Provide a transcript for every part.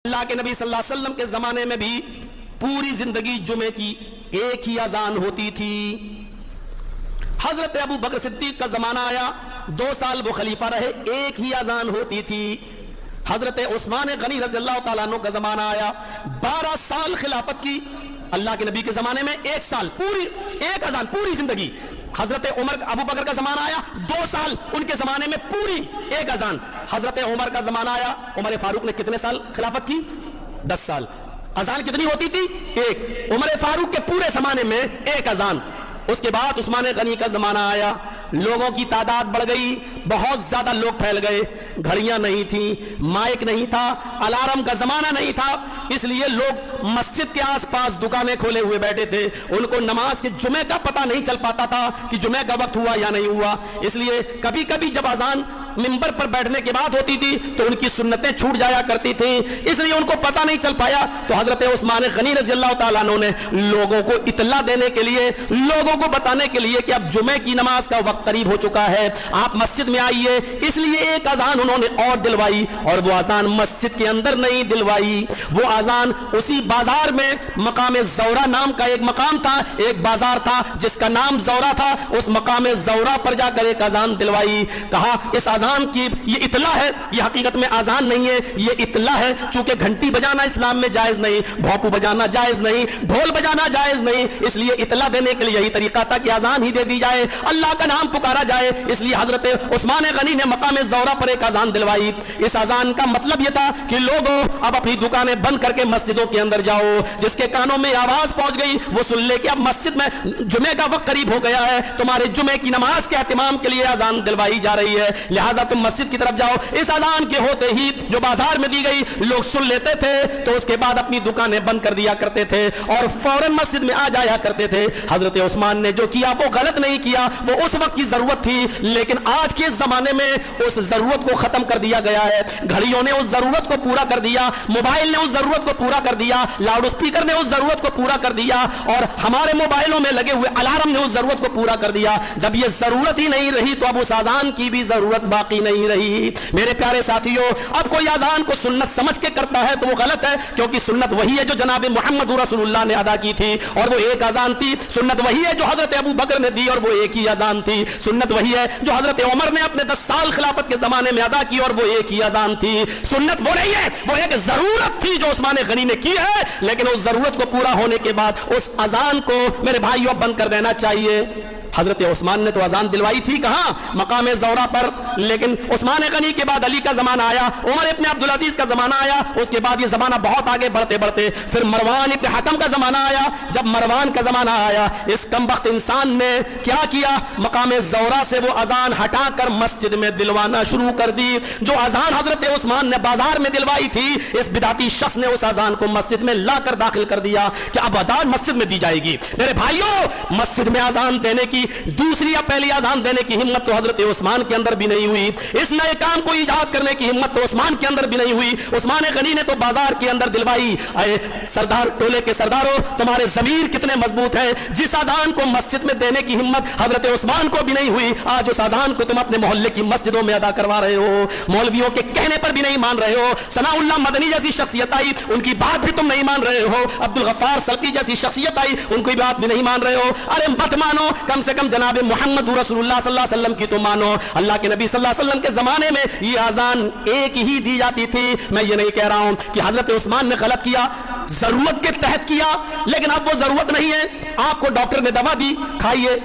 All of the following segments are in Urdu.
اللہ کے نبی صلی اللہ علیہ وسلم کے زمانے میں بھی پوری زندگی جمعے کی ایک ہی اذان ہوتی تھی۔ حضرت ابو بکر صدیق کا زمانہ آیا، 2 سال وہ خلیفہ رہے، ایک ہی اذان ہوتی تھی۔ حضرت عثمان غنی رضی اللہ تعالیٰ عنہ کا زمانہ آیا، 12 سال خلافت کی۔ اللہ کے نبی کے زمانے میں 1 سال، پوری ایک اذان پوری زندگی۔ حضرت ابو بکر کا زمانہ آیا، 2 سال ان کے زمانے میں پوری ایک اذان۔ حضرت عمر کا زمانہ آیا، عمر فاروق نے کتنے سال خلافت کی؟ 10 سال۔ اذان کتنی ہوتی تھی؟ ایک۔ عمر فاروق کے پورے زمانے میں ایک اذان۔ اس کے بعد عثمان غنی کا زمانہ آیا، لوگوں کی تعداد بڑھ گئی، بہت زیادہ لوگ پھیل گئے، گھڑیاں نہیں تھیں، مائک نہیں تھا، الارم کا زمانہ نہیں تھا، اس لیے لوگ مسجد کے آس پاس دکانیں کھولے ہوئے بیٹھے تھے۔ ان کو نماز کے جمعے کا پتہ نہیں چل پاتا تھا کہ جمعے کا وقت ہوا یا نہیں ہوا، اس لیے کبھی کبھی جب اذان منبر پر بیٹھنے کے بعد ہوتی تھی تو ان کی سنتیں چھوٹ جایا کرتی تھیں، اس لیے ان کو پتہ نہیں چل پایا۔ تو حضرت عثمان غنی رضی اللہ تعالیٰ عنہ نے لوگوں کو اطلاع دینے کے لیے، لوگوں کو بتانے کے لیے کہ اب جمعے کی نماز کا وقت قریب ہو چکا ہے، آپ مسجد میں آئیے، اس لیے ایک اذان انہوں نے اور دلوائی، اور وہ اذان مسجد کے اندر نہیں دلوائی، وہ اذان اسی بازار میں مقام زورہ نام کا ایک مقام تھا، ایک بازار تھا جس کا نام زورہ تھا، اس مقام زورہ پر جا کر ایک اذان دلوائی۔ کہا اس اذان کی یہ اطلاع ہے، یہ حقیقت میں اذان نہیں ہے، یہ اطلاع ہے، چونکہ گھنٹی بجانا اسلام میں جائز نہیں، بھونپو بجانا جائز نہیں، ڈھول بجانا جائز نہیں، اس لیے اطلاع دینے کے لیے یہی طریقہ تھا کہ اذان ہی دے دی جائے، اللہ کا نام پکارا جائے، اس لیے حضرت عثمان غنی نے مقام زورہ پر ایک اذان دلوائی۔ اس اذان کا مطلب یہ تھا کہ لوگوں اب اپنی دکانیں بند کر کے مسجدوں کے اندر جاؤ، جس کے کانوں میں آواز پہنچ گئی وہ سن لے کہ اب مسجد میں جمعے کا وقت قریب ہو گیا ہے، تمہارے جمعے کی نماز کے اہتمام کے لیے اذان دلوائی جا رہی ہے، لہٰذا تم مسجد کی طرف جاؤ۔ اس اذان کے ہوتے ہی جو بازار میں دی گئی لوگ سن لیتے تھے تو اس کے بعد اپنی دکانیں بند کر دیا کرتے تھے اور فوراً مسجد میں آ جایا کرتے تھے۔ حضرت عثمان نے جو کیا وہ غلط نہیں کیا، وہ اس وقت کی ضرورت تھی، لیکن آج کے زمانے میں اس ضرورت کو ختم کر دیا گیا ہے۔ گھڑیوں نے اس ضرورت کو پورا کر دیا، موبائل نے اس ضرورت کو پورا کر دیا، لاؤڈ اسپیکر نے اس ضرورت کو پورا کر دیا، اور ہمارے موبائلوں میں لگے ہوئے الارم نے اس ضرورت کو پورا کر دیا۔ جب یہ ضرورت ہی نہیں رہی تو اب اس اذان کی بھی ضرورت باقی نہیں رہی۔ میرے پیارے ساتھیوں، اب کوئی اذان کو سنت سمجھ کے کرتا ہے تو وہ غلط ہے، کیونکہ سنت وہی ہے جو جناب محمد رسول اللہ نے ادا کی تھی، اور وہ ایک اذان تھی۔ سنت وہی ہے جو حضرت ابو بکر نے دی، اور وہ ایک ہی اذان تھی۔ سنت وہی ہے جو حضرت عمر نے اپنے 10 سال خلافت کے زمانے میں ادا کی، اور وہ ایک ہی اذان تھی۔ سنت وہ نہیں ہے، وہ ایک ضرورت تھی جو عثمان غنی نے کی ہے، لیکن اس ضرورت کو پورا ہونے کے بعد اس اذان کو میرے بھائیوں بند کر دینا چاہیے۔ حضرت عثمان نے تو اذان دلوائی تھی کہاں؟ مقام زورہ پر، لیکن عثمان غنی کے بعد علی کا زمانہ آیا، عمر ابن عبدالعزیز کا زمانہ آیا، اس کے بعد یہ زمانہ بہت آگے بڑھتے بڑھتے پھر مروان ابن حکم کا زمانہ آیا۔ جب مروان کا زمانہ آیا، اس کمبخت انسان نے کیا کیا؟ مقام زورہ سے وہ اذان ہٹا کر مسجد میں دلوانا شروع کر دی۔ جو اذان حضرت عثمان نے بازار میں دلوائی تھی، اس بدعتی شخص نے اس اذان کو مسجد میں لا کر داخل کر دیا کہ اب اذان مسجد میں دی جائے گی۔ میرے بھائیوں، مسجد میں اذان دینے کی دوسری یا پہلی اذان دینے کی ہمت تو حضرت عثمان کے اندر بھی نہیں ہوئی، اس نئے کام کو ایجاد کرنے کی ہمت تو عثمان کے اندر بھی نہیں ہوئی۔ عثمان غنی نے تو بازار کے اندر دلوائی۔ اے سردار، ٹولے کے سرداروں، تمہارے ضمیر کتنے مضبوط ہیں، جس اذان کو مسجد میں دینے کی ہمت حضرت عثمان کو بھی نہیں ہوئی، آج اس اذان کو تم اپنے محلے کی مسجدوں میں ادا کروا رہے ہو، مولویوں کے کہنے پر بھی نہیں مان رہے ہو۔ ثناء اللہ مدنی جیسی شخصیت آئی، ان کی بات بھی تم نہیں مان رہے ہو، عبدالغفار سلفی جیسی شخصیت آئی، ان کی بات بھی نہیں مان رہے ہو۔ ارے مت مانو، کم سے کم جناب محمد رسول اللہ صلی اللہ علیہ وسلم کی تو مانو۔ اللہ کے نبی صلی اللہ علیہ وسلم کے زمانے میں یہ اذان ایک ہی دی جاتی تھی۔ میں یہ نہیں کہہ رہا ہوں کہ حضرت عثمان نے غلط کیا، ضرورت کے تحت کیا، لیکن اب وہ ضرورت نہیں ہے۔ آپ کو ڈاکٹر نے دوا دی، کھائیے،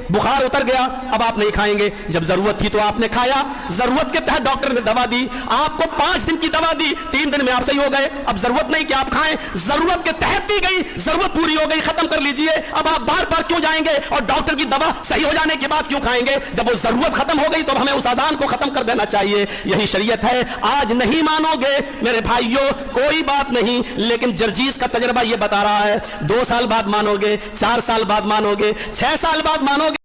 بخار اتر گیا، اب آپ نہیں کھائیں گے۔ جب ضرورت تھی تو آپ نے کھایا، ضرورت کے تحت ڈاکٹر نے دوا دی، آپ کو 5 دن کی دوا دی، 3 دن میں آپ صحیح ہو گئے، اب ضرورت نہیں کہ آپ کھائیں، ضرورت کے تحت دی گئی، ضرورت پوری ہو گئی، ختم کر لیجئے۔ اب آپ بار بار کیوں جائیں گے اور ڈاکٹر کی دوا صحیح ہو جانے کے بعد کیوں کھائیں گے؟ جب وہ ضرورت ختم ہو گئی تو ہمیں اس اذان کو ختم کر دینا چاہیے۔ یہی شریعت ہے۔ آج نہیں مانو گے میرے بھائیوں، کوئی بات نہیں، لیکن جرجیز کا تجربہ یہ بتا رہا ہے، 2 سال بعد مانو گے، 4 سال بعد مانو گے، 6 سال بعد مانو گے۔